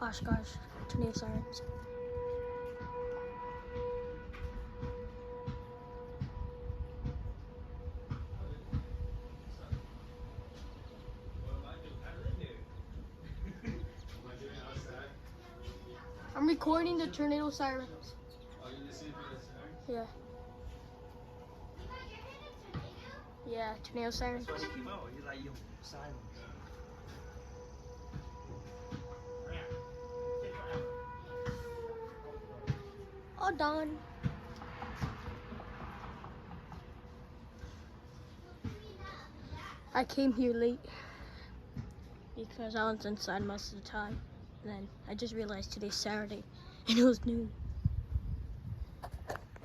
Oshkosh, tornado sirens. I'm recording the tornado sirens. Yeah. Yeah, tornado sirens. That's what you know. You like your silence. All done. I came here late because I was inside most of the time. And then I just realized today's Saturday and it was noon.